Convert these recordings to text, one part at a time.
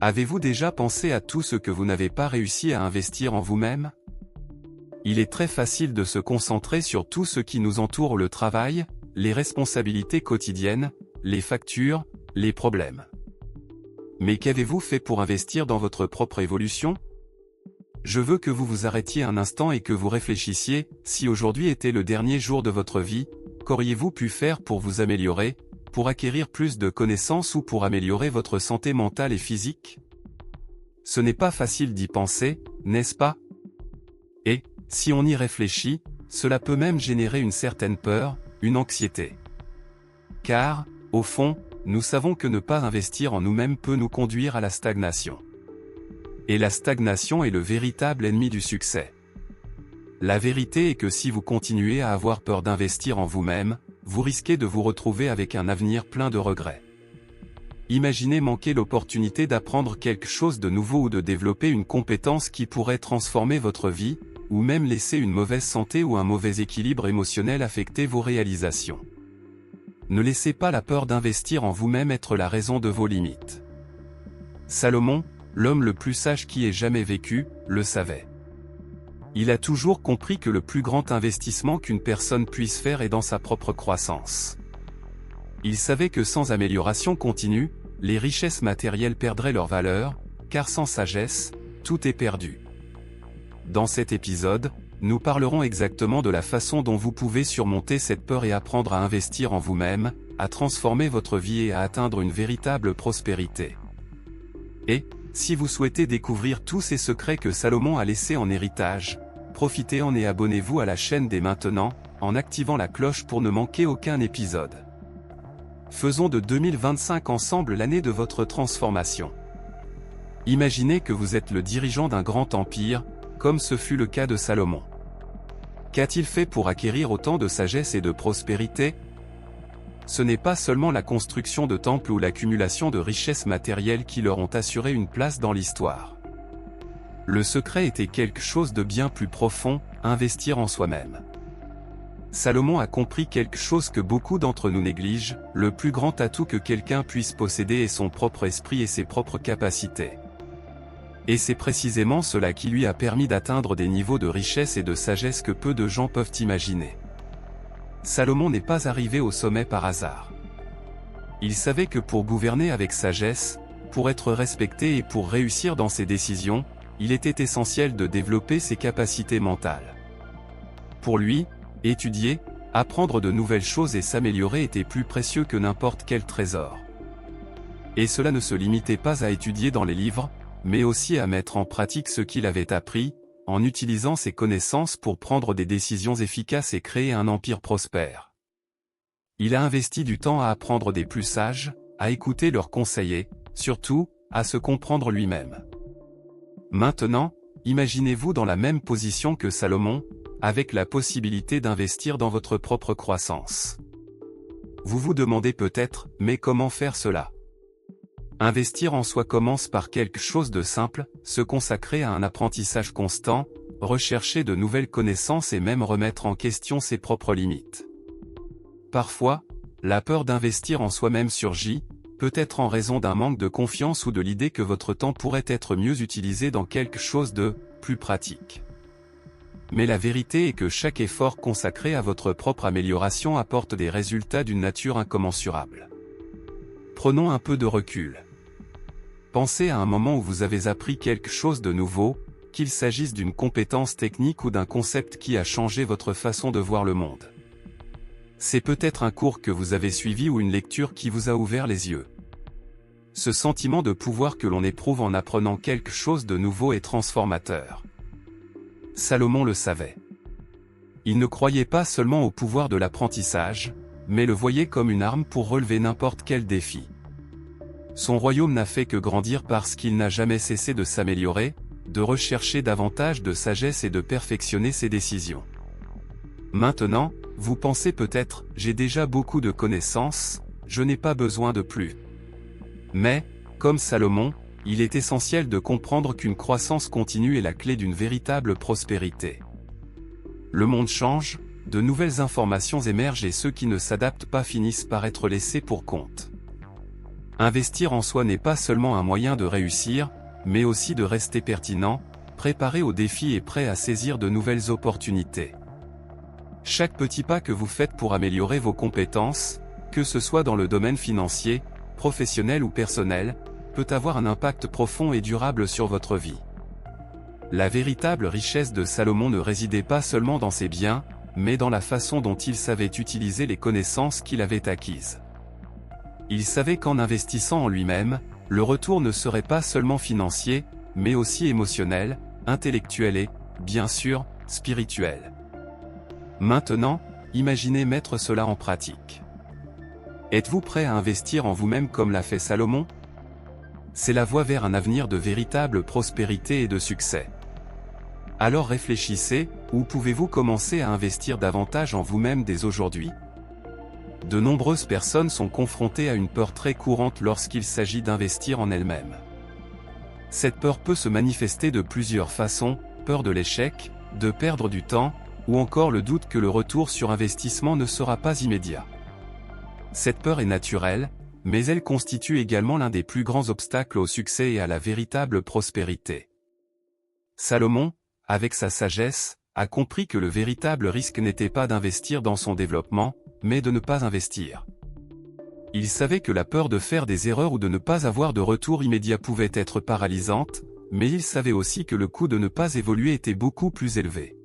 Avez-vous déjà pensé à tout ce que vous n'avez pas réussi à investir en vous-même? Il est très facile de se concentrer sur tout ce qui nous entoure: le travail, les responsabilités quotidiennes, les factures, les problèmes. Mais qu'avez-vous fait pour investir dans votre propre évolution? Je veux que vous vous arrêtiez un instant et que vous réfléchissiez: si aujourd'hui était le dernier jour de votre vie, qu'auriez-vous pu faire pour vous améliorer, pour acquérir plus de connaissances ou pour améliorer votre santé mentale et physique? Ce n'est pas facile d'y penser, n'est-ce pas? Et, si on y réfléchit, cela peut même générer une certaine peur, une anxiété. Car, au fond, nous savons que ne pas investir en nous-mêmes peut nous conduire à la stagnation. Et la stagnation est le véritable ennemi du succès. La vérité est que si vous continuez à avoir peur d'investir en vous-même, vous risquez de vous retrouver avec un avenir plein de regrets. Imaginez manquer l'opportunité d'apprendre quelque chose de nouveau ou de développer une compétence qui pourrait transformer votre vie, ou même laisser une mauvaise santé ou un mauvais équilibre émotionnel affecter vos réalisations. Ne laissez pas la peur d'investir en vous-même être la raison de vos limites. Salomon, l'homme le plus sage qui ait jamais vécu, le savait. Il a toujours compris que le plus grand investissement qu'une personne puisse faire est dans sa propre croissance. Il savait que sans amélioration continue, les richesses matérielles perdraient leur valeur, car sans sagesse, tout est perdu. Dans cet épisode, nous parlerons exactement de la façon dont vous pouvez surmonter cette peur et apprendre à investir en vous-même, à transformer votre vie et à atteindre une véritable prospérité. Et, si vous souhaitez découvrir tous ces secrets que Salomon a laissés en héritage, profitez-en et abonnez-vous à la chaîne dès maintenant, en activant la cloche pour ne manquer aucun épisode. Faisons de 2025 ensemble l'année de votre transformation. Imaginez que vous êtes le dirigeant d'un grand empire, comme ce fut le cas de Salomon. Qu'a-t-il fait pour acquérir autant de sagesse et de prospérité? Ce n'est pas seulement la construction de temples ou l'accumulation de richesses matérielles qui leur ont assuré une place dans l'histoire. Le secret était quelque chose de bien plus profond: investir en soi-même. Salomon a compris quelque chose que beaucoup d'entre nous négligent: le plus grand atout que quelqu'un puisse posséder est son propre esprit et ses propres capacités. Et c'est précisément cela qui lui a permis d'atteindre des niveaux de richesse et de sagesse que peu de gens peuvent imaginer. Salomon n'est pas arrivé au sommet par hasard. Il savait que pour gouverner avec sagesse, pour être respecté et pour réussir dans ses décisions, il était essentiel de développer ses capacités mentales. Pour lui, étudier, apprendre de nouvelles choses et s'améliorer était plus précieux que n'importe quel trésor. Et cela ne se limitait pas à étudier dans les livres, mais aussi à mettre en pratique ce qu'il avait appris, en utilisant ses connaissances pour prendre des décisions efficaces et créer un empire prospère. Il a investi du temps à apprendre des plus sages, à écouter leurs conseils et, surtout, à se comprendre lui-même. Maintenant, imaginez-vous dans la même position que Salomon, avec la possibilité d'investir dans votre propre croissance. Vous vous demandez peut-être: mais comment faire cela? Investir en soi commence par quelque chose de simple: se consacrer à un apprentissage constant, rechercher de nouvelles connaissances et même remettre en question ses propres limites. Parfois, la peur d'investir en soi-même surgit, peut-être en raison d'un manque de confiance ou de l'idée que votre temps pourrait être mieux utilisé dans quelque chose de plus pratique. Mais la vérité est que chaque effort consacré à votre propre amélioration apporte des résultats d'une nature incommensurable. Prenons un peu de recul. Pensez à un moment où vous avez appris quelque chose de nouveau, qu'il s'agisse d'une compétence technique ou d'un concept qui a changé votre façon de voir le monde. C'est peut-être un cours que vous avez suivi ou une lecture qui vous a ouvert les yeux. Ce sentiment de pouvoir que l'on éprouve en apprenant quelque chose de nouveau est transformateur. Salomon le savait. Il ne croyait pas seulement au pouvoir de l'apprentissage, mais le voyait comme une arme pour relever n'importe quel défi. Son royaume n'a fait que grandir parce qu'il n'a jamais cessé de s'améliorer, de rechercher davantage de sagesse et de perfectionner ses décisions. Maintenant, vous pensez peut-être: j'ai déjà beaucoup de connaissances, je n'ai pas besoin de plus. Mais, comme Salomon, il est essentiel de comprendre qu'une croissance continue est la clé d'une véritable prospérité. Le monde change, de nouvelles informations émergent et ceux qui ne s'adaptent pas finissent par être laissés pour compte. Investir en soi n'est pas seulement un moyen de réussir, mais aussi de rester pertinent, préparé aux défis et prêt à saisir de nouvelles opportunités. Chaque petit pas que vous faites pour améliorer vos compétences, que ce soit dans le domaine financier, professionnel ou personnel, peut avoir un impact profond et durable sur votre vie. La véritable richesse de Salomon ne résidait pas seulement dans ses biens, mais dans la façon dont il savait utiliser les connaissances qu'il avait acquises. Il savait qu'en investissant en lui-même, le retour ne serait pas seulement financier, mais aussi émotionnel, intellectuel et, bien sûr, spirituel. Maintenant, imaginez mettre cela en pratique. Êtes-vous prêt à investir en vous-même comme l'a fait Salomon? C'est la voie vers un avenir de véritable prospérité et de succès. Alors réfléchissez, où pouvez-vous commencer à investir davantage en vous-même dès aujourd'hui? De nombreuses personnes sont confrontées à une peur très courante lorsqu'il s'agit d'investir en elles-mêmes. Cette peur peut se manifester de plusieurs façons, peur de l'échec, de perdre du temps, ou encore le doute que le retour sur investissement ne sera pas immédiat. Cette peur est naturelle, mais elle constitue également l'un des plus grands obstacles au succès et à la véritable prospérité. Salomon, avec sa sagesse, a compris que le véritable risque n'était pas d'investir dans son développement, mais de ne pas investir. Il savait que la peur de faire des erreurs ou de ne pas avoir de retour immédiat pouvait être paralysante, mais il savait aussi que le coût de ne pas évoluer était beaucoup plus élevé.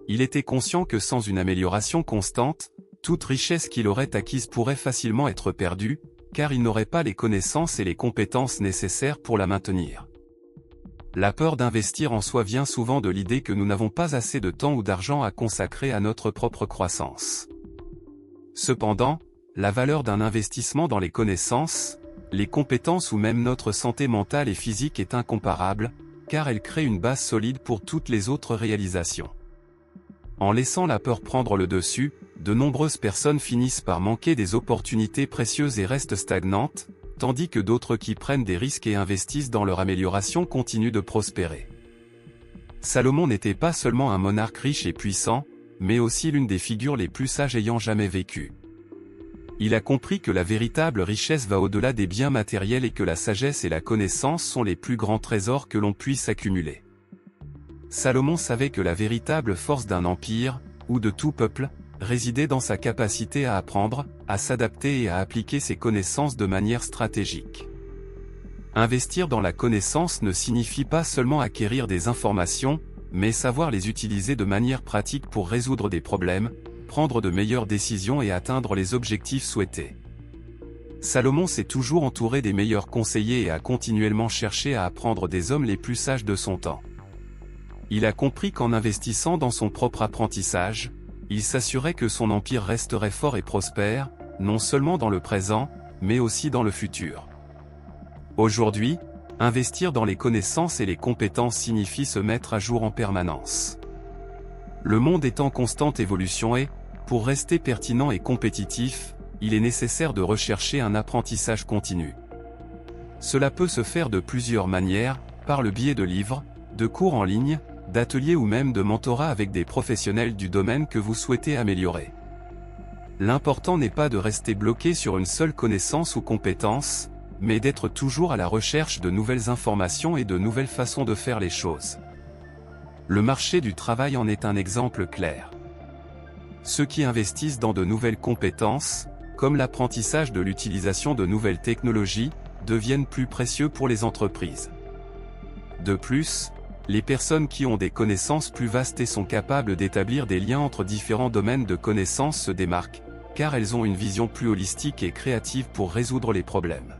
Il était conscient que sans une amélioration constante, toute richesse qu'il aurait acquise pourrait facilement être perdue, car il n'aurait pas les connaissances et les compétences nécessaires pour la maintenir. La peur d'investir en soi vient souvent de l'idée que nous n'avons pas assez de temps ou d'argent à consacrer à notre propre croissance. Cependant, la valeur d'un investissement dans les connaissances, les compétences ou même notre santé mentale et physique est incomparable, car elle crée une base solide pour toutes les autres réalisations. En laissant la peur prendre le dessus, de nombreuses personnes finissent par manquer des opportunités précieuses et restent stagnantes, tandis que d'autres qui prennent des risques et investissent dans leur amélioration continuent de prospérer. Salomon n'était pas seulement un monarque riche et puissant, mais aussi l'une des figures les plus sages ayant jamais vécu. Il a compris que la véritable richesse va au-delà des biens matériels et que la sagesse et la connaissance sont les plus grands trésors que l'on puisse accumuler. Salomon savait que la véritable force d'un empire, ou de tout peuple, résidait dans sa capacité à apprendre, à s'adapter et à appliquer ses connaissances de manière stratégique. Investir dans la connaissance ne signifie pas seulement acquérir des informations, mais savoir les utiliser de manière pratique pour résoudre des problèmes, prendre de meilleures décisions et atteindre les objectifs souhaités. Salomon s'est toujours entouré des meilleurs conseillers et a continuellement cherché à apprendre des hommes les plus sages de son temps. Il a compris qu'en investissant dans son propre apprentissage, il s'assurait que son empire resterait fort et prospère, non seulement dans le présent, mais aussi dans le futur. Aujourd'hui, investir dans les connaissances et les compétences signifie se mettre à jour en permanence. Le monde est en constante évolution et, pour rester pertinent et compétitif, il est nécessaire de rechercher un apprentissage continu. Cela peut se faire de plusieurs manières, par le biais de livres, de cours en ligne, d'ateliers ou même de mentorat avec des professionnels du domaine que vous souhaitez améliorer. L'important n'est pas de rester bloqué sur une seule connaissance ou compétence, mais d'être toujours à la recherche de nouvelles informations et de nouvelles façons de faire les choses. Le marché du travail en est un exemple clair. Ceux qui investissent dans de nouvelles compétences, comme l'apprentissage de l'utilisation de nouvelles technologies, deviennent plus précieux pour les entreprises. De plus, les personnes qui ont des connaissances plus vastes et sont capables d'établir des liens entre différents domaines de connaissances se démarquent, car elles ont une vision plus holistique et créative pour résoudre les problèmes.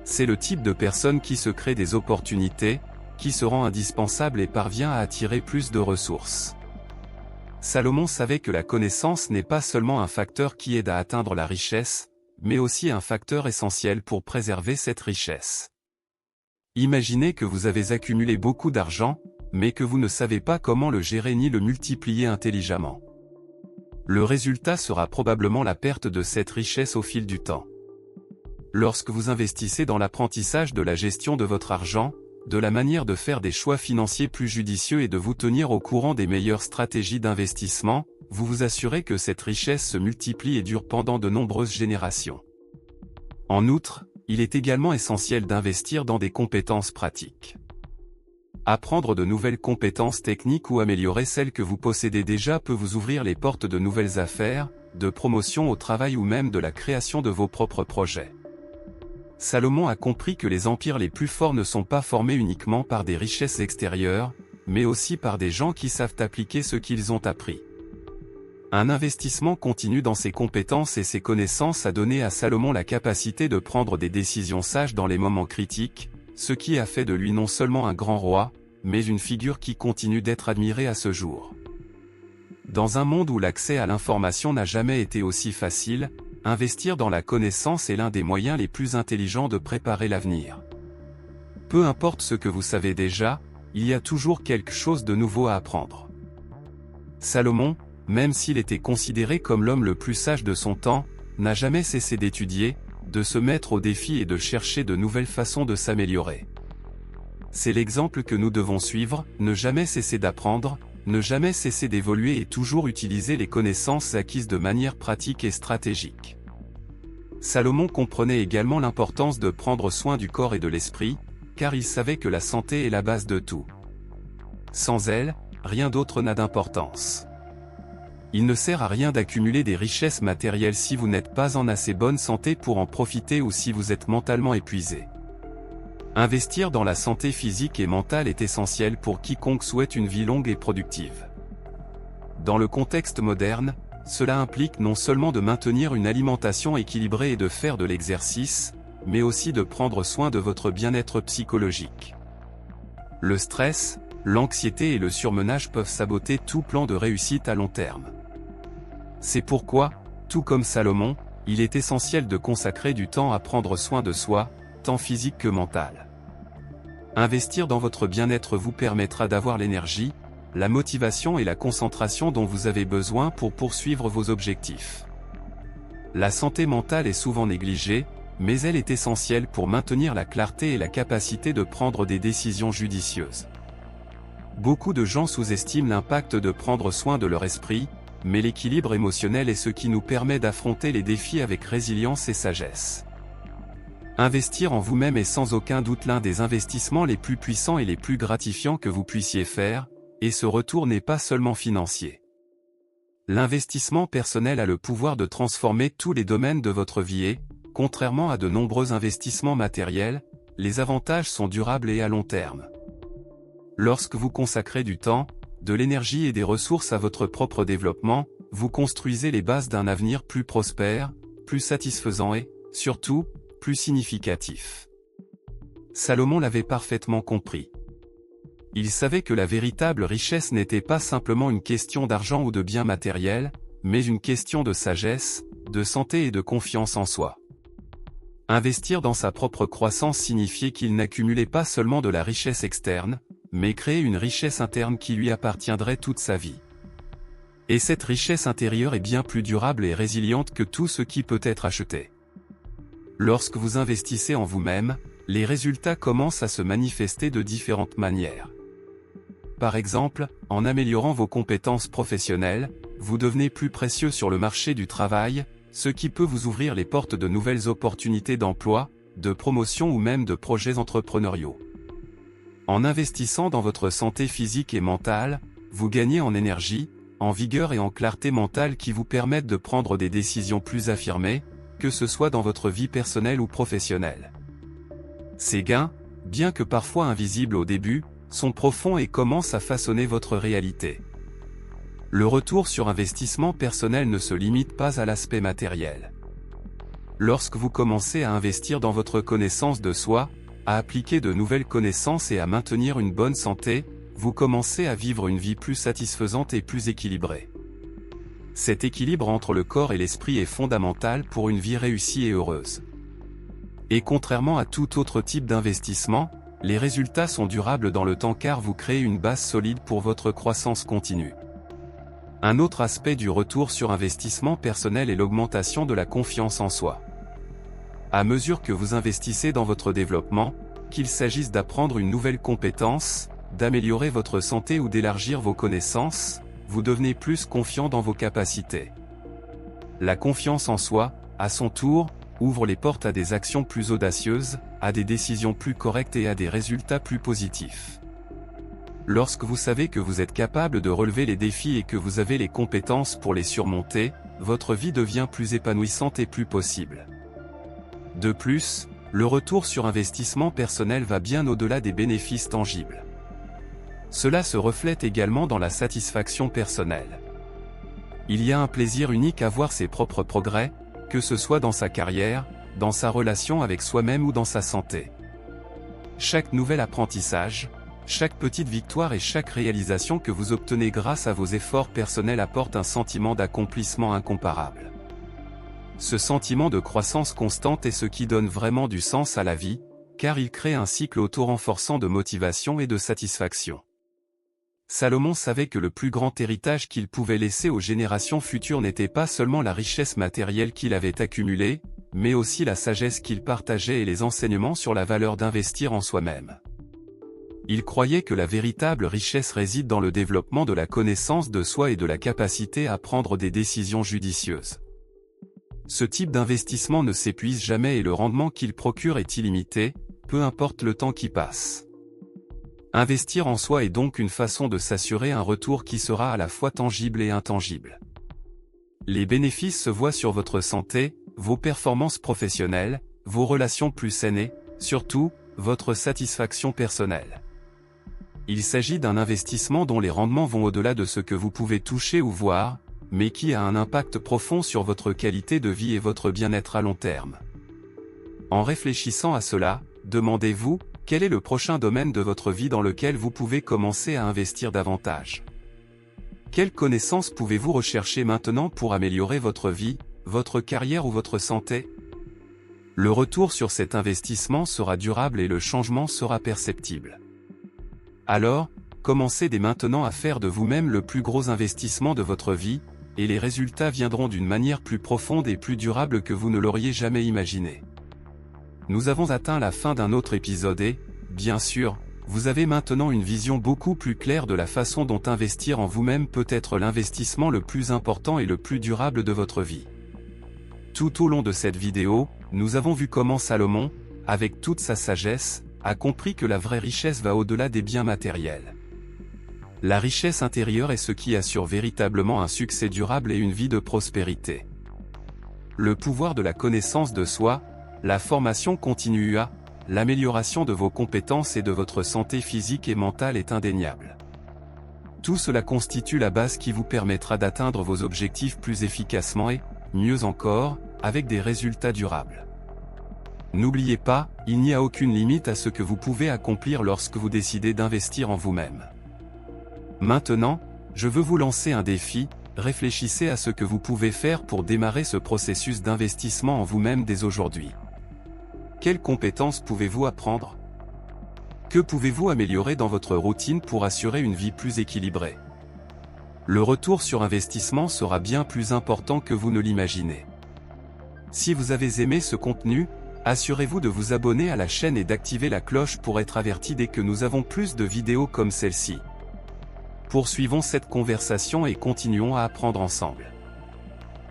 C'est le type de personne qui se crée des opportunités, qui se rend indispensable et parvient à attirer plus de ressources. Salomon savait que la connaissance n'est pas seulement un facteur qui aide à atteindre la richesse, mais aussi un facteur essentiel pour préserver cette richesse. Imaginez que vous avez accumulé beaucoup d'argent, mais que vous ne savez pas comment le gérer ni le multiplier intelligemment. Le résultat sera probablement la perte de cette richesse au fil du temps. Lorsque vous investissez dans l'apprentissage de la gestion de votre argent, de la manière de faire des choix financiers plus judicieux et de vous tenir au courant des meilleures stratégies d'investissement, vous vous assurez que cette richesse se multiplie et dure pendant de nombreuses générations. En outre, il est également essentiel d'investir dans des compétences pratiques. Apprendre de nouvelles compétences techniques ou améliorer celles que vous possédez déjà peut vous ouvrir les portes de nouvelles affaires, de promotion au travail ou même de la création de vos propres projets. Salomon a compris que les empires les plus forts ne sont pas formés uniquement par des richesses extérieures, mais aussi par des gens qui savent appliquer ce qu'ils ont appris. Un investissement continu dans ses compétences et ses connaissances a donné à Salomon la capacité de prendre des décisions sages dans les moments critiques, ce qui a fait de lui non seulement un grand roi, mais une figure qui continue d'être admirée à ce jour. Dans un monde où l'accès à l'information n'a jamais été aussi facile, investir dans la connaissance est l'un des moyens les plus intelligents de préparer l'avenir. Peu importe ce que vous savez déjà, il y a toujours quelque chose de nouveau à apprendre. Salomon, même s'il était considéré comme l'homme le plus sage de son temps, n'a jamais cessé d'étudier, de se mettre au défi et de chercher de nouvelles façons de s'améliorer. C'est l'exemple que nous devons suivre, ne jamais cesser d'apprendre, ne jamais cesser d'évoluer et toujours utiliser les connaissances acquises de manière pratique et stratégique. Salomon comprenait également l'importance de prendre soin du corps et de l'esprit, car il savait que la santé est la base de tout. Sans elle, rien d'autre n'a d'importance. Il ne sert à rien d'accumuler des richesses matérielles si vous n'êtes pas en assez bonne santé pour en profiter ou si vous êtes mentalement épuisé. Investir dans la santé physique et mentale est essentiel pour quiconque souhaite une vie longue et productive. Dans le contexte moderne, cela implique non seulement de maintenir une alimentation équilibrée et de faire de l'exercice, mais aussi de prendre soin de votre bien-être psychologique. Le stress, l'anxiété et le surmenage peuvent saboter tout plan de réussite à long terme. C'est pourquoi, tout comme Salomon, il est essentiel de consacrer du temps à prendre soin de soi, tant physique que mental. Investir dans votre bien-être vous permettra d'avoir l'énergie, la motivation et la concentration dont vous avez besoin pour poursuivre vos objectifs. La santé mentale est souvent négligée, mais elle est essentielle pour maintenir la clarté et la capacité de prendre des décisions judicieuses. Beaucoup de gens sous-estiment l'impact de prendre soin de leur esprit, mais l'équilibre émotionnel est ce qui nous permet d'affronter les défis avec résilience et sagesse. Investir en vous-même est sans aucun doute l'un des investissements les plus puissants et les plus gratifiants que vous puissiez faire, et ce retour n'est pas seulement financier. L'investissement personnel a le pouvoir de transformer tous les domaines de votre vie et, contrairement à de nombreux investissements matériels, les avantages sont durables et à long terme. Lorsque vous consacrez du temps, de l'énergie et des ressources à votre propre développement, vous construisez les bases d'un avenir plus prospère, plus satisfaisant et, surtout, plus significatif. Salomon l'avait parfaitement compris. Il savait que la véritable richesse n'était pas simplement une question d'argent ou de biens matériels, mais une question de sagesse, de santé et de confiance en soi. Investir dans sa propre croissance signifiait qu'il n'accumulait pas seulement de la richesse externe, mais créer une richesse interne qui lui appartiendrait toute sa vie. Et cette richesse intérieure est bien plus durable et résiliente que tout ce qui peut être acheté. Lorsque vous investissez en vous-même, les résultats commencent à se manifester de différentes manières. Par exemple, en améliorant vos compétences professionnelles, vous devenez plus précieux sur le marché du travail, ce qui peut vous ouvrir les portes de nouvelles opportunités d'emploi, de promotion ou même de projets entrepreneuriaux. En investissant dans votre santé physique et mentale, vous gagnez en énergie, en vigueur et en clarté mentale qui vous permettent de prendre des décisions plus affirmées, que ce soit dans votre vie personnelle ou professionnelle. Ces gains, bien que parfois invisibles au début, sont profonds et commencent à façonner votre réalité. Le retour sur investissement personnel ne se limite pas à l'aspect matériel. Lorsque vous commencez à investir dans votre connaissance de soi, à appliquer de nouvelles connaissances et à maintenir une bonne santé, vous commencez à vivre une vie plus satisfaisante et plus équilibrée. Cet équilibre entre le corps et l'esprit est fondamental pour une vie réussie et heureuse. Et contrairement à tout autre type d'investissement, les résultats sont durables dans le temps car vous créez une base solide pour votre croissance continue. Un autre aspect du retour sur investissement personnel est l'augmentation de la confiance en soi. À mesure que vous investissez dans votre développement, qu'il s'agisse d'apprendre une nouvelle compétence, d'améliorer votre santé ou d'élargir vos connaissances, vous devenez plus confiant dans vos capacités. La confiance en soi, à son tour, ouvre les portes à des actions plus audacieuses, à des décisions plus correctes et à des résultats plus positifs. Lorsque vous savez que vous êtes capable de relever les défis et que vous avez les compétences pour les surmonter, votre vie devient plus épanouissante et plus possible. De plus, le retour sur investissement personnel va bien au-delà des bénéfices tangibles. Cela se reflète également dans la satisfaction personnelle. Il y a un plaisir unique à voir ses propres progrès, que ce soit dans sa carrière, dans sa relation avec soi-même ou dans sa santé. Chaque nouvel apprentissage, chaque petite victoire et chaque réalisation que vous obtenez grâce à vos efforts personnels apporte un sentiment d'accomplissement incomparable. Ce sentiment de croissance constante est ce qui donne vraiment du sens à la vie, car il crée un cycle auto-renforçant de motivation et de satisfaction. Salomon savait que le plus grand héritage qu'il pouvait laisser aux générations futures n'était pas seulement la richesse matérielle qu'il avait accumulée, mais aussi la sagesse qu'il partageait et les enseignements sur la valeur d'investir en soi-même. Il croyait que la véritable richesse réside dans le développement de la connaissance de soi et de la capacité à prendre des décisions judicieuses. Ce type d'investissement ne s'épuise jamais et le rendement qu'il procure est illimité, peu importe le temps qui passe. Investir en soi est donc une façon de s'assurer un retour qui sera à la fois tangible et intangible. Les bénéfices se voient sur votre santé, vos performances professionnelles, vos relations plus saines et, surtout, votre satisfaction personnelle. Il s'agit d'un investissement dont les rendements vont au-delà de ce que vous pouvez toucher ou voir, mais qui a un impact profond sur votre qualité de vie et votre bien-être à long terme. En réfléchissant à cela, demandez-vous, quel est le prochain domaine de votre vie dans lequel vous pouvez commencer à investir davantage? Quelles connaissances pouvez-vous rechercher maintenant pour améliorer votre vie, votre carrière ou votre santé? Le retour sur cet investissement sera durable et le changement sera perceptible. Alors, commencez dès maintenant à faire de vous-même le plus gros investissement de votre vie, et les résultats viendront d'une manière plus profonde et plus durable que vous ne l'auriez jamais imaginé. Nous avons atteint la fin d'un autre épisode et, bien sûr, vous avez maintenant une vision beaucoup plus claire de la façon dont investir en vous-même peut être l'investissement le plus important et le plus durable de votre vie. Tout au long de cette vidéo, nous avons vu comment Salomon, avec toute sa sagesse, a compris que la vraie richesse va au-delà des biens matériels. La richesse intérieure est ce qui assure véritablement un succès durable et une vie de prospérité. Le pouvoir de la connaissance de soi, la formation continue l'amélioration de vos compétences et de votre santé physique et mentale est indéniable. Tout cela constitue la base qui vous permettra d'atteindre vos objectifs plus efficacement et, mieux encore, avec des résultats durables. N'oubliez pas, il n'y a aucune limite à ce que vous pouvez accomplir lorsque vous décidez d'investir en vous-même. Maintenant, je veux vous lancer un défi, réfléchissez à ce que vous pouvez faire pour démarrer ce processus d'investissement en vous-même dès aujourd'hui. Quelles compétences pouvez-vous apprendre? Que pouvez-vous améliorer dans votre routine pour assurer une vie plus équilibrée? Le retour sur investissement sera bien plus important que vous ne l'imaginez. Si vous avez aimé ce contenu, assurez-vous de vous abonner à la chaîne et d'activer la cloche pour être averti dès que nous avons plus de vidéos comme celle-ci. Poursuivons cette conversation et continuons à apprendre ensemble.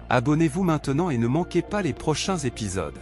Abonnez-vous maintenant et ne manquez pas les prochains épisodes.